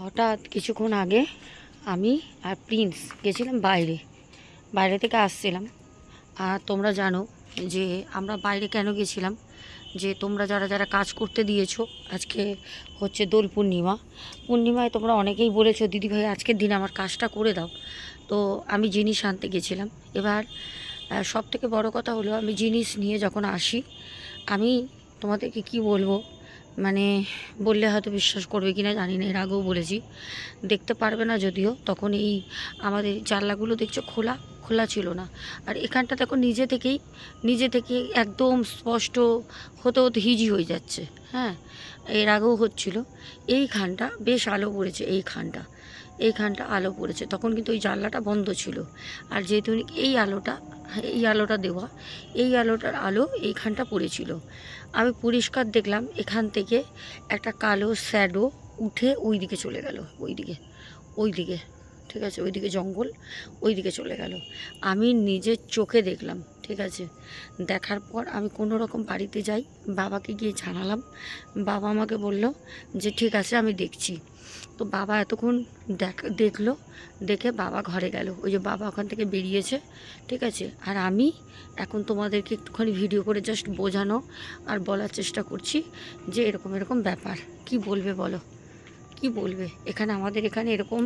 হঠাৎ কিছুক্ষণ আগে আমি আর প্রিন্স গেছিলাম বাইরে থেকে আসছিলাম। আর তোমরা জানো যে আমরা বাইরে কেন গেছিলাম, যে তোমরা যারা যারা কাজ করতে দিয়েছো, আজকে হচ্ছে দোল পূর্ণিমায় তোমরা অনেকেই বলেছো দিদিভাই আজকের দিনে আমার কাজটা করে দাও। তো আমি জিনিস আনতে গেছিলাম। এবার সব থেকে বড়ো কথা হলো, আমি জিনিস নিয়ে যখন আসি, আমি তোমাদেরকে কি বলবো, মানে বললে হয়তো বিশ্বাস করবে কি না জানি না, এর আগেও বলেছি, দেখতে পারবে না যদিও। তখন এই আমাদের জানলাগুলো দেখছো খোলা ছিল না, আর এখানটা দেখো নিজে থেকেই একদম স্পষ্ট হতে হতে হিজি হয়ে যাচ্ছে। হ্যাঁ, এর আগেও হচ্ছিল। এইখানটা বেশ আলো পড়েছে, এইখানটা আলো পড়েছে, তখন কিন্তু ওই জানলাটা বন্ধ ছিল। আর যেহেতু এই আলোটা দেওয়া, এই আলোটার আলো এইখানটা পড়েছিল। আমি পরিষ্কার দেখলাম এখান থেকে একটা কালো শ্যাডো উঠে ওই দিকে চলে গেল, ওই দিকে ঠিক আছে, ওইদিকে জঙ্গল, ওইদিকে চলে গেল। আমি নিজের চোখে দেখলাম, ঠিক আছে। দেখার পর আমি কোনো রকম বাড়িতে যাই, বাবাকে গিয়ে জানালাম। বাবা আমাকে বলল যে ঠিক আছে আমি দেখছি। তো বাবা এতক্ষণ দেখলো, দেখে বাবা ঘরে গেল। ওই যে বাবা ওখান থেকে বেরিয়েছে, ঠিক আছে। আর আমি এখন তোমাদেরকে একটুখানি ভিডিও করে জাস্ট বোঝানো আর বলার চেষ্টা করছি যে এরকম ব্যাপার। কি বলবে বলো, কি বলবে? এখানে আমাদের এখানে এরকম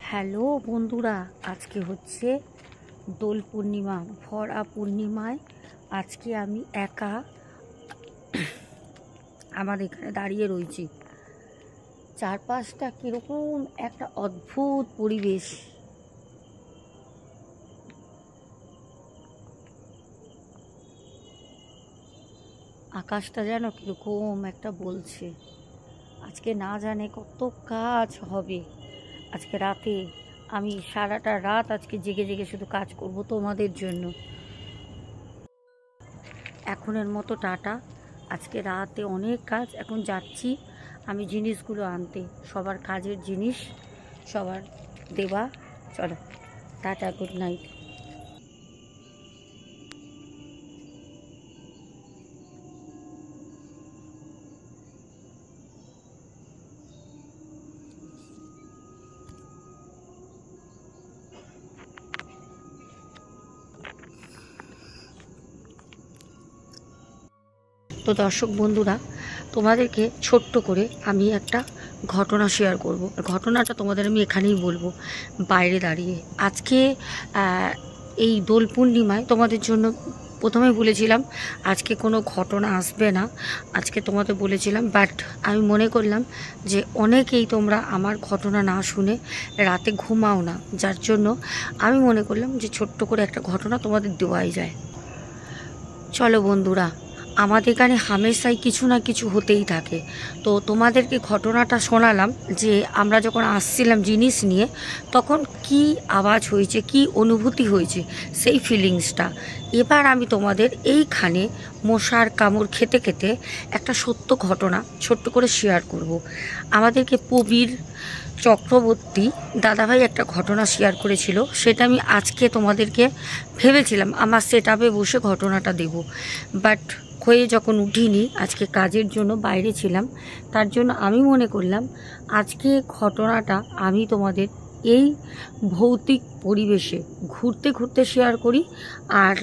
হ্যালো বন্ধুরা, আজকে হচ্ছে দোল পূর্ণিমা, ভরা পূর্ণিমায় আজকে আমি একা আমাদের এখানে দাঁড়িয়ে রয়েছি। চারপাশটা কীরকম একটা অদ্ভুত পরিবেশ। আকাশটা যেন কীরকম একটা বলছে আজকে না জানে কত কাজ হবে। আজকে রাতে আমি সারাটা রাত আজকে জেগে শুধু কাজ করব তোমাদের জন্য। এখনের মতো টাটা, আজকে রাতে অনেক কাজ। এখন যাচ্ছি আমি জিনিসগুলো আনতে, সবার কাজের জিনিস সবার দেওয়া। চলো টাটা, গুড নাইট। তো দর্শক বন্ধুরা, তোমাদেরকে ছোট্ট করে আমি একটা ঘটনা শেয়ার করব। ঘটনাটা তোমাদের আমি এখানেই বলবো, বাইরে দাঁড়িয়ে। আজকে এই দোল পূর্ণিমায় তোমাদের জন্য প্রথমে বলেছিলাম আজকে কোনো ঘটনা আসবে না, আজকে তোমাদের বলেছিলাম, বাট আমি মনে করলাম যে অনেকেই তোমরা আমার ঘটনা না শুনে রাতে ঘুমাও না, যার জন্য আমি মনে করলাম যে ছোট্ট করে একটা ঘটনা তোমাদের দেওয়াই যায়। চলো বন্ধুরা, আমাদের এখানে হামেশাই কিছু না কিছু হতেই থাকে। তো তোমাদেরকে ঘটনাটা শোনালাম যে আমরা যখন আসছিলাম জিনিস নিয়ে, তখন কি আওয়াজ হয়েছে, কি অনুভূতি হয়েছে, সেই ফিলিংসটা এবার আমি তোমাদের এইখানে মশার কামড় খেতে খেতে একটা সত্য ঘটনা ছোট্ট করে শেয়ার করব। আমাদেরকে প্রবীর চক্রবর্তী দাদাভাই একটা ঘটনা শেয়ার করেছিল, সেটা আমি আজকে তোমাদেরকে ভেবেছিলাম আমার সেটআপে বসে ঘটনাটা দেব, বাট হয়ে যখন উঠিনি, আজকে কাজের জন্য বাইরে ছিলাম, তার জন্য আমি মনে করলাম আজকে ঘটনাটা আমি তোমাদের এই ভৌতিক পরিবেশে ঘুরতে ঘুরতে শেয়ার করি। আর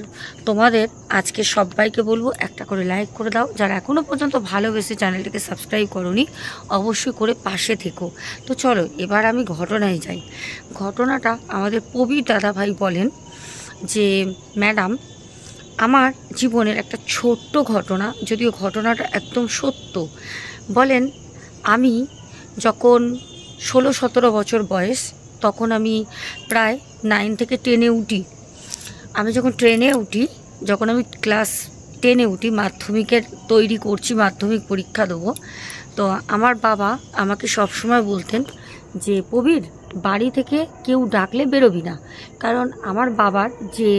তোমাদের আজকে সবাইকে বলবো একটা করে লাইক করে দাও, যারা এখনও পর্যন্ত ভালোবেসে চ্যানেলটিকে সাবস্ক্রাইব করোনি অবশ্যই করে পাশে থেকো। তো চলো এবার আমি ঘটনায় যাই। ঘটনাটা আমাদের প্রবীর দাদাভাই বলেন যে ম্যাডাম, আমার জীবনের একটা ছোট্ট ঘটনা, যদিও ঘটনাটা একদম সত্য। বলেন, আমি যখন 16-17 বছর বয়স, তখন আমি প্রায় 9 থেকে 10-এ উঠি। আমি যখন ট্রেনে উঠি, যখন আমি ক্লাস 10-এ উঠি, মাধ্যমিকের তৈরি করছি, মাধ্যমিক পরীক্ষা দেবো, তো আমার বাবা আমাকে সবসময় বলতেন যে প্রবীর, বাড়ি থেকে কেউ ডাকলে বেরোবি না। কারণ আমার বাবার যে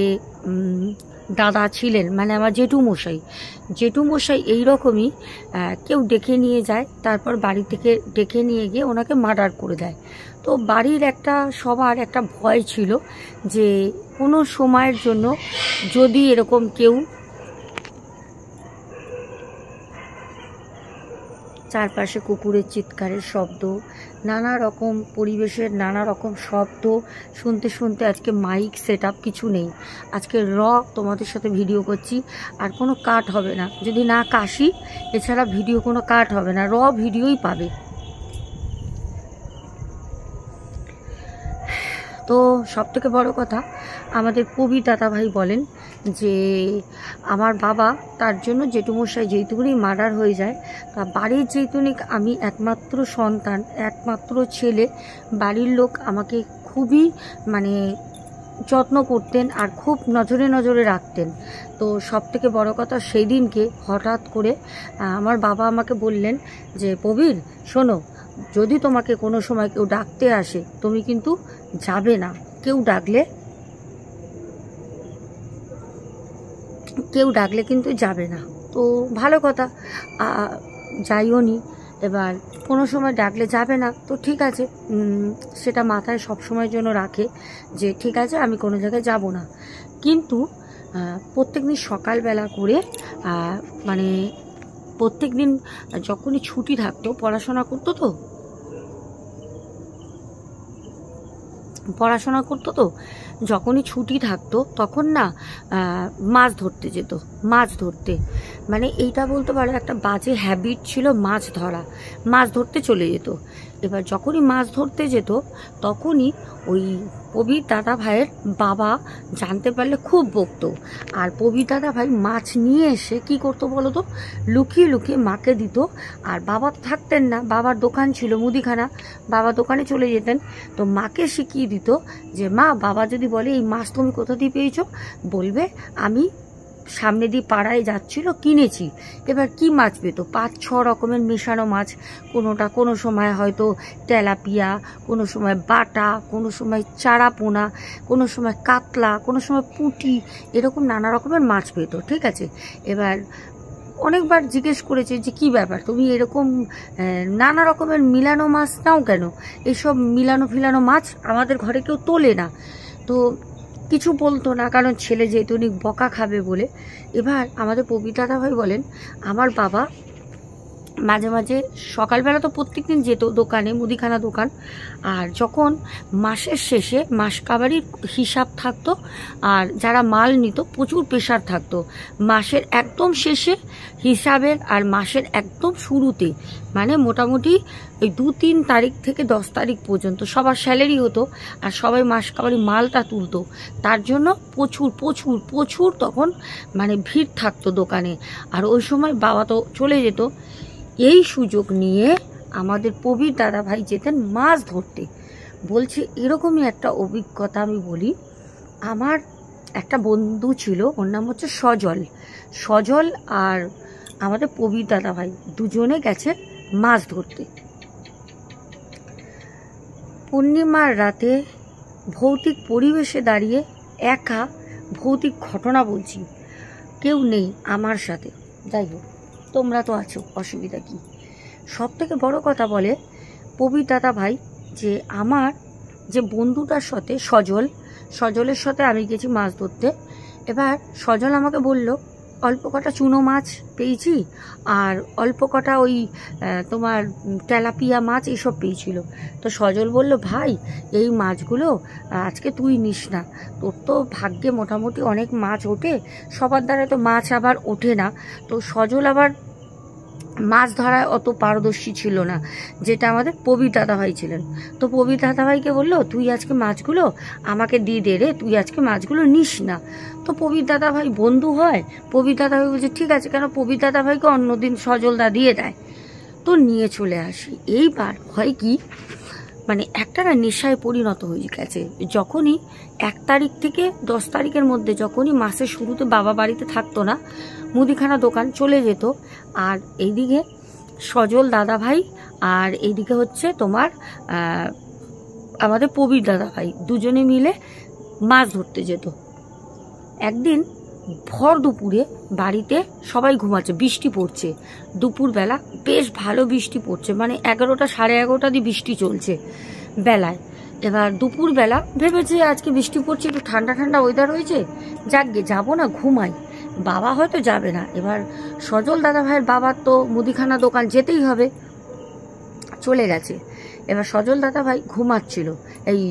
দাদা ছিলেন, মানে আমার জেঠুমশাই এইরকমই কেউ ডেকে নিয়ে যায়, তারপর বাড়ি থেকে ডেকে নিয়ে গিয়ে ওনাকে মার্ডার করে দেয়। তো বাড়ির সবার একটা ভয় ছিল যে কোনো সময়ের জন্য যদি এরকম কেউ, চারপাশে কুকুরের চিৎকারের শব্দ, নানা রকম পরিবেশের নানা রকম শব্দ শুনতে শুনতে আজকে মাইক সেট আপ কিছু নেই, আজকে তোমাদের সাথে ভিডিও করছি, আর কোনো কাট হবে না, যদি না কাশি এছাড়া ভিডিও কোনো কাট হবে না, ভিডিওই পাবে। তো সবথেকে বড় কথা, আমাদের কবি দাদা ভাই বলেন যে আমার বাবা, তার জন্য জেঠুমশাই যেইটুকুনি মার্ডার হয়ে যায়, তা বাড়ির যেইটুকুনি আমি একমাত্র সন্তান, একমাত্র ছেলে, বাড়ির লোক আমাকে খুবই মানে যত্ন করতেন আর খুব নজরে নজরে রাখতেন। তো সবথেকে বড় কথা, সেই দিনকে হঠাৎ করে আমার বাবা আমাকে বললেন যে প্রবীর শোনো, যদি তোমাকে কোনো সময় কেউ ডাকতে আসে তুমি কিন্তু যাবে না, কেউ ডাকলে কিন্তু যাবে না। তো ভালো কথা, যাইও নি, এবার কোনো সময় ডাকলে যাবে না, তো ঠিক আছে, সেটা মাথায় সব সময়ের জন্য রাখে যে ঠিক আছে আমি কোনো জায়গায় যাব না। কিন্তু প্রত্যেকদিন সকালবেলা করে মানে প্রত্যেকদিন যখনই ছুটি থাকতো, পড়াশোনা করতো তো যখনই ছুটি থাকতো তখন না মাছ ধরতে যেত। মানে এইটা বলতে পারো একটা বাজে হ্যাবিট ছিল মাছ ধরতে চলে যেত। এবার যখনই মাছ ধরতে যেত তখনই ওই প্রবীর দাদা ভাইয়ের বাবা জানতে পারলে খুব বকতো, আর প্রবীর দাদা ভাই মাছ নিয়ে এসে কি করতো বলো তো, লুকিয়ে লুকিয়ে মাকে দিত। আর বাবা থাকতেন না, বাবার দোকান ছিল মুদিখানা, বাবা দোকানে চলে যেতেন, তো মাকে শিখিয়ে দিত যে মা, বাবা যদি বলে এই মাছ তুমি কোথা দিয়ে পেয়েছো, বলবে আমি সামনে দিয়ে পাড়ায় যাচ্ছিল কিনেছি। এবার কি মাছ পেত, 5-6 রকমের মেশানো মাছ, কোনো সময় হয়তো তেলাপিয়া, কোনো সময় বাটা, কোনো সময় চারাপোনা, কোনো সময় কাতলা, কোনো সময় পুঁটি, এরকম নানা রকমের মাছ পেত। ঠিক আছে, এবার অনেকবার জিজ্ঞেস করেছে যে কি ব্যাপার, তুমি এরকম নানা রকমের মিলানো মাছ নাও কেন, এইসব মিলানো মাছ আমাদের ঘরে কেউ তোলে না। তো কিছু বলতো না, কারণ ছেলে যেহেতু বকা খাবে বলে। এবার আমাদের প্রবীর দাদা ভাই বলেন আমার বাবা মাঝে মাঝে সকালবেলা তো প্রত্যেকদিন যেত দোকানে, মুদিখানা দোকান, আর যখন মাসের শেষে মাসকাবারির হিসাব থাকতো আর যারা মাল নিত প্রচুর প্রেশার থাকতো, মাসের একদম শেষে হিসাবের আর মাসের একদম শুরুতে, মানে মোটামুটি ওই 2-3 তারিখ থেকে 10 তারিখ পর্যন্ত সবার স্যালারি হতো আর সবাই মাসকাবারি মালটা তুলতো, তার জন্য প্রচুর তখন মানে ভিড় থাকতো দোকানে। আর ওই সময় বাবা তো চলে যেত, এই সুযোগ নিয়ে আমাদের প্রবীর দাদা ভাই যেতেন মাছ ধরতে। বলছে এরকমই একটা অভিজ্ঞতা আমি বলি, আমার একটা বন্ধু ছিল, ওর নাম হচ্ছে সজল, আর আমাদের প্রবীর দাদা ভাই দুজনে গেছে মাছ ধরতে। পূর্ণিমার রাতে ভৌতিক পরিবেশে দাঁড়িয়ে একা, ভৌতিক ঘটনা বলছি, কেউ নেই আমার সাথে, যাই হোক তোমরা তো আছো, অসুবিধা কি। সব থেকে বড় কথা বলে প্রবীর দাদা ভাই যে আমার যে বন্ধুটার সাথে সজলের সাথে আমি গেছি মাছ ধরতে। এবার সজল আমাকে বলল অল্প কটা চুনো মাছ পেয়েছি আর অল্প কটা ওই তোমার তেলাপিয়া মাছ এইসব পেয়েছিল। তো সজল বলল ভাই এই মাছগুলো আজকে তুই নিস না, তোর তো ভাগ্যে মোটামুটি অনেক মাছ ওঠে, সবার দ্বারা তো মাছ আবার ওঠে না। তো সজল আবার মাছ ধরায় অত পারদর্শী ছিল না, যেটা আমাদের প্রবীর দাদা ভাই ছিলেন। তো প্রবীর দাদা ভাইকে বললো তুই আজকে মাছগুলো আমাকে দিয়ে দে রে, তুই আজকে মাছগুলো নিস না। তো প্রবীর দাদা ভাই বন্ধু হয়, প্রবীর দাদা ভাই বলছে ঠিক আছে, কেন প্রবীর দাদা ভাইকে অন্যদিন সজলদা দিয়ে দেয়। তো নিয়ে চলে আসি। এইবার হয় কি, মানে একটা না নেশায় পরিণত হয়ে গেছে। যখনই 1 তারিখ থেকে 10 তারিখের মধ্যে যখনই মাসের শুরুতে বাবা বাড়িতে থাকতো না, মুদিখানা দোকান চলে যেত, আর এইদিকে সজল দাদা ভাই আর এইদিকে হচ্ছে তোমার আমাদের প্রবীর দাদা ভাই দুজনে মিলে মাছ ধরতে যেত। একদিন ভর দুপুরে বাড়িতে সবাই ঘুমাচ্ছে, বৃষ্টি পড়ছে, দুপুরবেলা বেশ ভালো বৃষ্টি পড়ছে, মানে 11টা 11:30 দিয়ে বৃষ্টি চলছে বেলায়। এবার দুপুরবেলা ভেবেছে আজকে বৃষ্টি পড়ছে, একটু ঠান্ডা ঠান্ডা ওয়েদার হয়েছে, যাকগে যাবো না, ঘুমাই। বাবা হয়তো যাবে না। এবার সজল দাদা ভাইয়ের বাবার তো মুদিখানা দোকান যেতেই হবে, চলে গেছে। এবার সজল দাদা ভাই ঘুমাচ্ছিল, এই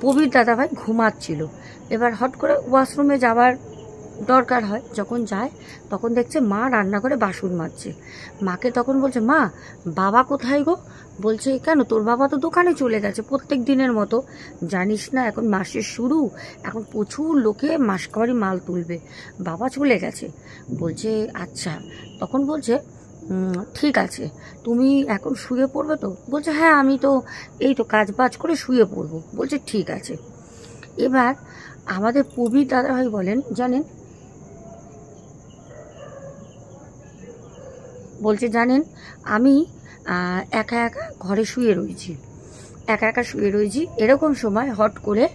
প্রবীর দাদা ভাই ঘুমাচ্ছিল। এবার হট করে ওয়াশরুমে যাওয়ার দরকার হয়, যখন যায় তখন দেখছে মা রান্নাঘরে বাসন মাজছে। মাকে তখন বলছে, মা বাবা কোথায় গো? বলছে, কেন তোর বাবা তো দোকানে চলে গেছে প্রত্যেক দিনের মতো, জানিস না এখন মাসের শুরু, এখন প্রচুর লোকে মাসকাবারি মাল তুলবে, বাবা চলে গেছে। বলছে আচ্ছা। তখন বলছে ঠিক আছে, তুমি এখন শুয়ে পড়বে তো? বলছে হ্যাঁ, আমি তো এই তো কাজ বাজ করে শুয়ে পড়বো। বলছে ঠিক আছে। এবার আমাদের প্রবীর দাদাভাই বলেন, জানেন, বলছে জানেন আমি একা একা ঘরে শুয়ে রয়েছি, একা একা শুয়ে রয়েছি, এরকম সময় হট করে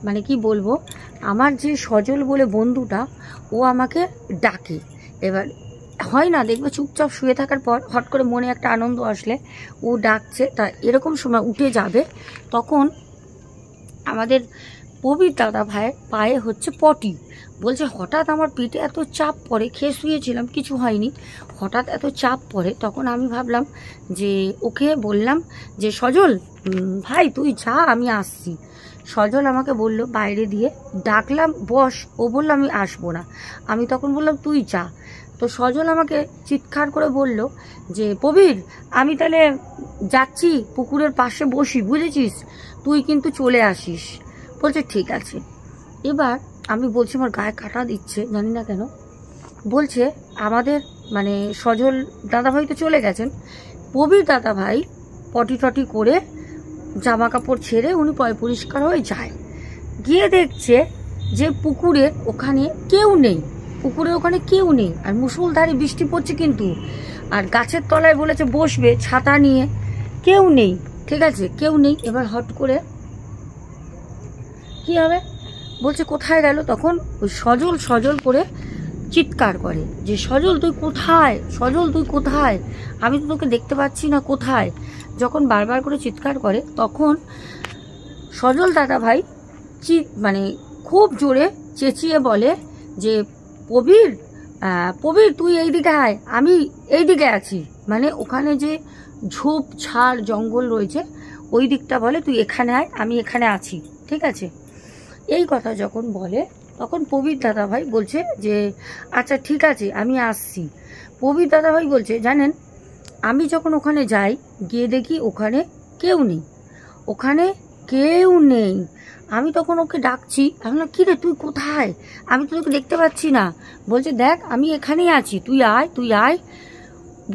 মানে কি বলবো, আমার যে সজল বলে বন্ধুটা, ও আমাকে ডাকে। এবার হয় না, দেখবে চুপচাপ শুয়ে থাকার পর হট করে মনে একটা আনন্দ আসলে ও ডাকছে, তা এরকম সময় উঠে যাবে। তখন আমাদের প্রবীর দাদা ভাইয়ের পায়ে হচ্ছে পটি। বলছে হঠাৎ আমার পেটে এত চাপ পড়ে, খেয়ে শুয়েছিলাম কিছু হয়নি, হঠাৎ এত চাপ পড়ে। তখন আমি ভাবলাম যে ওকে বললাম যে সজল ভাই তুই যা, আমি আসছি। সজল আমাকে বলল বাইরে দিয়ে, ডাকলাম বস, ও বলল আমি আসবো না। আমি তখন বললাম তুই যা। তো সজল আমাকে চিৎকার করে বলল যে প্রবীর আমি তাহলে যাচ্ছি, পুকুরের পাশে বসি, বুঝেছিস, তুই কিন্তু চলে আসিস। বলছে ঠিক আছে। এবার আমি বলছি আমার গায়ে কাটা দিচ্ছে, জানি না কেন। বলছে আমাদের মানে সজল দাদাভাই তো চলে গেছেন, প্রবীর দাদাভাই পটি টটি করে জামা কাপড় ছেড়ে উনি পয় পরিষ্কার হয়ে যায়, গিয়ে দেখছে যে পুকুরে ওখানে কেউ নেই, পুকুরে ওখানে কেউ নেই, আর মুষলধারে বৃষ্টি পড়ছে কিন্তু, আর গাছের তলায় বলেছে বসবে ছাতা নিয়ে, কেউ নেই, ঠিক আছে কেউ নেই। এবার হট করে কি হবে, বলছে কোথায় গেল? তখন ওই সজল সজল করে চিৎকার করে যে সজল তুই কোথায়, সজল তুই কোথায়, আমি তো তোকে দেখতে পাচ্ছি না, কোথায়? যখন বারবার করে চিৎকার করে তখন সজল দাদা ভাই মানে খুব জোরে চেঁচিয়ে বলে যে প্রবীর প্রবীর তুই এইদিকে আয়, আমি এইদিকে আছি। মানে ওখানে যে ঝোপ ঝাড় জঙ্গল রয়েছে ওই দিকটা বলে তুই এখানে আয়, আমি এখানে আছি, ঠিক আছে। এই কথা যখন বলে তখন প্রবীর দাদাভাই বলছে যে আচ্ছা ঠিক আছে আমি আসছি। প্রবীর দাদাভাই বলছে জানেন আমি যখন ওখানে যাই, গিয়ে দেখি ওখানে কেউ নেই, ওখানে কেউ নেই। আমি তখন ওকে ডাকছি, আমি বললাম কী রে তুই কোথায়, আমি তো তোকে দেখতে পাচ্ছি না। বলছে দেখ আমি এখানেই আছি, তুই আয় তুই আয়।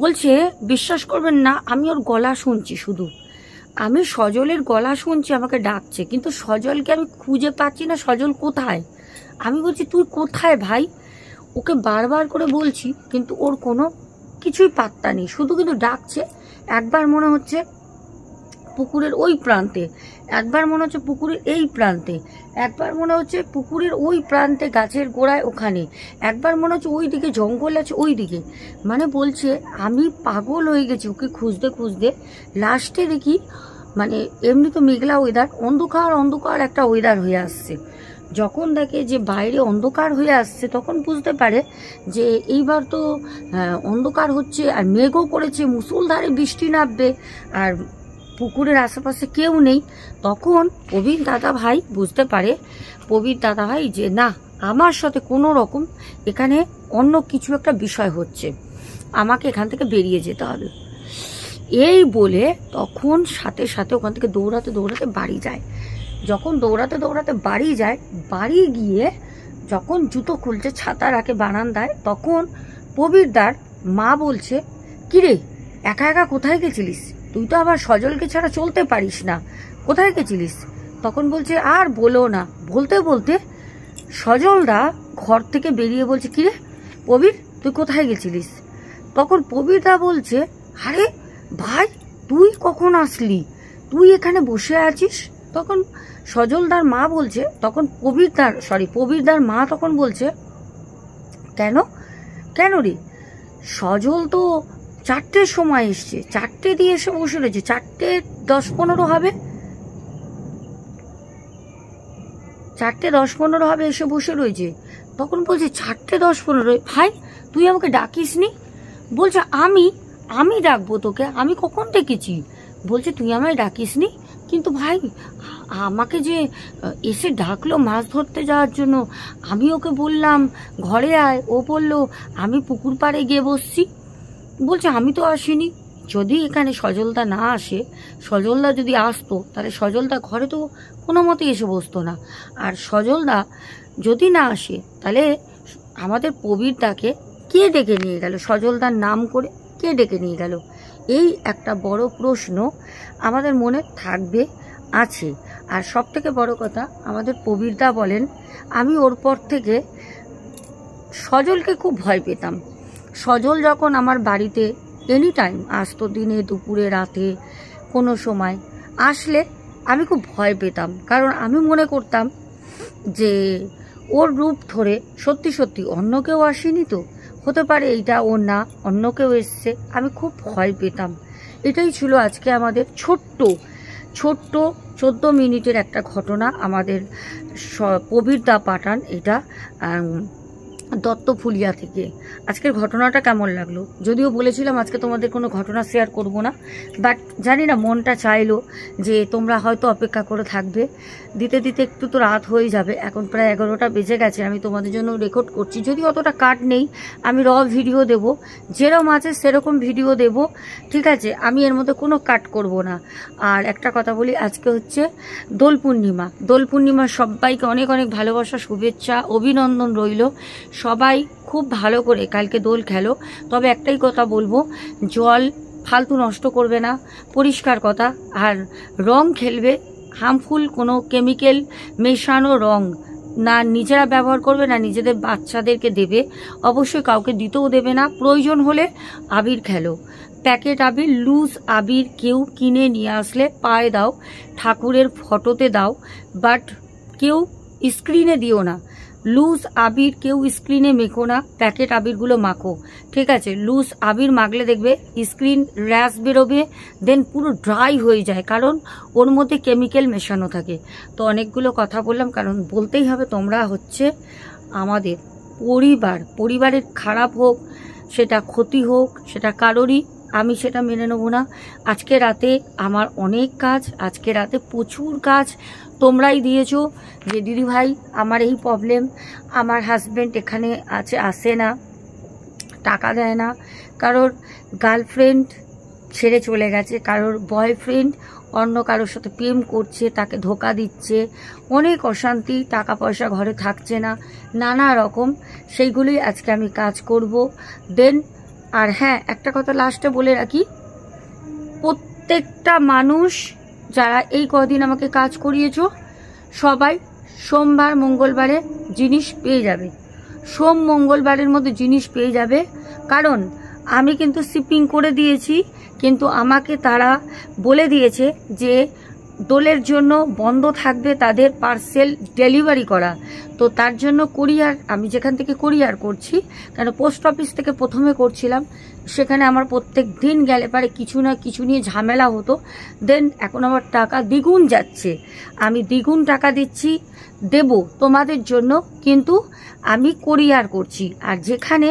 বলছে বিশ্বাস করবেন না, আমি ওর গলা শুনছি, শুধু আমি সজলের গলা শুনছি, আমাকে ডাকছে, কিন্তু সজলকে আমি খুঁজে পাচ্ছি না, সজল কোথায়। আমি বলছি তুই কোথায় ভাই, ওকে বারবার করে বলছি, কিন্তু ওর কোনো কিছুই পাত্তা নেই, শুধু কিন্তু ডাকছে। একবার মনে হচ্ছে পুকুরের ওই প্রান্তে, একবার মনে হচ্ছে পুকুরের এই প্রান্তে, একবার মনে হচ্ছে পুকুরের ওই প্রান্তে গাছের গোড়ায় ওখানে, একবার মনে হচ্ছে ওই দিকে জঙ্গল আছে ওই দিকে। মানে বলছে আমি পাগল হয়ে গেছি ওকে খুঁজতে খুঁজতে। লাস্টে দেখি মানে এমনি তো মেঘলা ওয়েদার, অন্ধকার অন্ধকার একটা ওয়েদার হয়ে আসছে। যখন দেখে যে বাইরে অন্ধকার হয়ে আসছে তখন বুঝতে পারে যে এইবার তো অন্ধকার হচ্ছে, আর মেঘও করেছে, মুষলধারে বৃষ্টি নামবে, আর পুকুরের আশেপাশে কেউ নেই। তখন প্রবীর দাদা ভাই বুঝতে পারে, প্রবীর দাদা ভাই যে না আমার সাথে কোনো রকম এখানে অন্য কিছু একটা বিষয় হচ্ছে, আমাকে এখান থেকে বেরিয়ে যেতে হবে। এই বলে তখন সাথে সাথে ওখান থেকে দৌড়াতে দৌড়াতে বাড়ি যায়। যখন দৌড়াতে দৌড়াতে বাড়ি যায়, বাড়ি গিয়ে যখন জুতো খুলছে ছাতা রাখে বারান্দায়, তখন প্রবীরদার মা বলছে কিরে একা একা কোথায় গেছিলিস, তুই তো আবার সজলকে ছাড়া চলতে পারিস না, কোথায় গেছিলিস? তখন বলছে আর বলো না। বলতে বলতে সজলদা ঘর থেকে বেরিয়ে বলছে কিরে প্রবীর তুই কোথায় গেছিলিস? তখন প্রবীরদা বলছে আরে ভাই তুই কখন আসলি, তুই এখানে বসে আছিস? তখন সজলদার মা বলছে, তখন প্রবীরদার মা তখন বলছে কেন কেন রে? সজল তো 4টের সময় এসছে, 4টে দিয়ে এসে বসে রয়েছে, 4:10-15 হবে, 4:10-15 হবে এসে বসে রয়েছে। তখন বলছে 4:10-15। ভাই তুই আমাকে ডাকিস নি? বলছে আমি ডাকবো তোকে? আমি কখন ডেকেছি? বলছে তুই আমায় ডাকিস নি। কিন্তু ভাই আমাকে যে এসে ডাকলো মাছ ধরতে যাওয়ার জন্য, আমি ওকে বললাম ঘরে আয়, ও বললো আমি পুকুর পাড়ে গিয়ে বসছি। বলছে আমি তো আসিনি। যদি এখানে সজলদা না আসে, সজলদা যদি আসতো তাহলে সজলদা ঘরে তো কোনো মতেই এসে বসতো না। আর সজলদা যদি না আসে তাহলে আমাদের প্রবীরদাকে কে ডেকে নিয়ে গেল? সজলদার নাম করে কে ডেকে নিয়ে গেল? এই একটা বড় প্রশ্ন আমাদের মনে থাকবে, আছে। আর সব থেকে বড় কথা, আমাদের প্রবীরদা বলেন আমি ওর পর থেকে সজলকে খুব ভয় পেতাম। সজল যখন আমার বাড়িতে এনি টাইম আসতো, দিনে দুপুরে রাতে কোনো সময় আসলে আমি খুব ভয় পেতাম। কারণ আমি মনে করতাম যে ওর রূপ ধরে সত্যি সত্যি অন্য কেউ আসেনি তো, হতে পারে এইটা ওর না, অন্য কেউ এসছে। আমি খুব ভয় পেতাম। এটাই ছিল আজকে আমাদের ছোট্ট 14 মিনিটের একটা ঘটনা। আমাদের প্রবীরদা পাঠান এটা দত্তফুলিয়া থেকে। আজকের ঘটনাটা কেমন লাগলো? যদিও বলেছিলাম আজকে তোমাদের কোনো ঘটনা শেয়ার করব না, বাট জানি না মনটা চাইলো যে তোমরা হয়তো অপেক্ষা করে থাকবে। দিতে দিতে একটু তো রাত হয়ে যাবে, এখন প্রায় 11টা বেজে গেছে। আমি তোমাদের জন্য রেকর্ড করছি, যদি অতটা কাট নেই, আমি র ভিডিও দেব, যেরকম আছে সেরকম ভিডিও দেব, ঠিক আছে? আমি এর মধ্যে কোনো কাট করব না। আর একটা কথা বলি, আজকে হচ্ছে দোল পূর্ণিমা। দোল পূর্ণিমার সবাইকে অনেক অনেক ভালোবাসা, শুভেচ্ছা, অভিনন্দন রইল। সবাই খুব ভালো করে কালকে দোল খেলো। তবে একটাই কথা বলবো, জল ফালতু নষ্ট করবে না, পরিষ্কার কথা। আর রং খেলবে, হার্মফুল কোনো কেমিক্যাল মেশানো রং না নিজেরা ব্যবহার করবে, না নিজেদের বাচ্চাদেরকে দেবে, অবশ্যই কাউকে দিতেও দেবে না। প্রয়োজন হলে আবির খেলো, প্যাকেট আবির, লুজ আবির কেউ কিনে নিয়ে আসলে পায়ে দাও, ঠাকুরের ফটোতে দাও, বাট কেউ স্ক্রিনে দিও না। লুজ আবির কেউ স্ক্রিনে মেখো না, প্যাকেট আবিরগুলো মাখো, ঠিক আছে? লুজ আবির মাখলে দেখবে স্ক্রিন র্যাশ বেরোবে, দেন পুরো ড্রাই হয়ে যায়, কারণ ওর মধ্যে কেমিক্যাল মেশানো থাকে। তো অনেকগুলো কথা বললাম, কারণ বলতেই হবে, তোমরা হচ্ছে আমাদের পরিবারের খারাপ হোক, সেটা ক্ষতি হোক, সেটা কারোরই, আমি সেটা মেনে নেব না। আজকে রাতে আমার অনেক কাজ, আজকে রাতে প্রচুর কাজ তোমরাই দিয়েছো যে দিদি ভাই আমার এই প্রবলেম, আমার হাজব্যান্ড এখানে আসে না, টাকা দেয় না, কারোর গার্লফ্রেন্ড ছেড়ে চলে গেছে, কারোর বয়ফ্রেন্ড অন্য কারোর সাথে প্রেম করছে, তাকে ধোকা দিচ্ছে, অনেক অশান্তি, টাকা পয়সা ঘরে থাকছে না, নানা রকম, সেইগুলোই আজকে আমি কাজ করব। দেন আর হ্যাঁ, একটা কথা লাস্টে বলে রাখি, প্রত্যেকটা মানুষ যারা এই কদিন আমাকে কাজ করিয়েছো, সবাই সোমবার মঙ্গলবারে জিনিস পেয়ে যাবে, সোম মঙ্গলবারের মধ্যে জিনিস পেয়ে যাবে। কারণ আমি কিন্তু শিপিং করে দিয়েছি, কিন্তু আমাকে তারা বলে দিয়েছে যে দোলের জন্য বন্ধ থাকবে তাদের পার্সেল ডেলিভারি করা। তো তার জন্য কোরিয়ার, আমি যেখান থেকে কোরিয়ার করছি, কেন পোস্ট অফিস থেকে প্রথমে করছিলাম, সেখানে আমার প্রত্যেক দিন গেলে পারে কিছু না কিছু নিয়ে ঝামেলা হতো। দেন এখন আমার টাকা দ্বিগুণ যাচ্ছে, আমি দ্বিগুণ টাকা দিচ্ছি, দেব তোমাদের জন্য, কিন্তু আমি কোরিয়ার করছি। আর যেখানে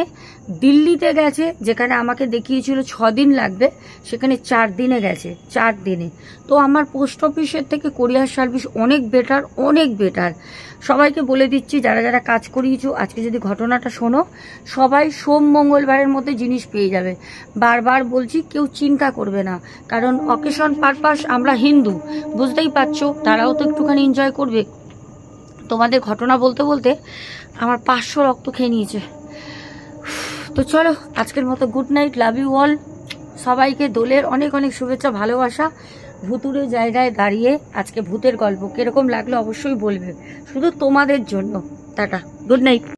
দিল্লিতে গেছে, যেখানে আমাকে দেখিয়েছিল 6 দিন লাগবে, সেখানে 4 দিনে গেছে, 4 দিনে। তো আমার পোস্ট অফিসের থেকে কোরিয়ার সার্ভিস অনেক বেটার, অনেক বেটার। সবাইকে বলে দিচ্ছি, যারা যারা কাজ করিয়েছো, আজকে যদি ঘটনাটা শোনো, সবাই সোম মঙ্গলবারের মধ্যে জিনিস পেয়ে যাবে। বারবার বলছি, কেউ চিন্তা করবে না, কারণ অকেশন পারপাস, আমরা হিন্দু, বুঝতেই পারছো, তারাও তো একটুখানি এনজয় করবে। তোমাদের ঘটনা বলতে বলতে আমার 500 রক্ত খেয়ে নিয়েছে। তো চলো, আজকের মতো good night, love you all. সবাইকে দোলের অনেক অনেক শুভেচ্ছা, ভালোবাসা। ভুতুরে জায়গায় দাঁড়িয়ে আজকে ভূতের গল্প কিরকম লাগলো অবশ্যই বলবে, শুধু তোমাদের জন্য। Tata, good night.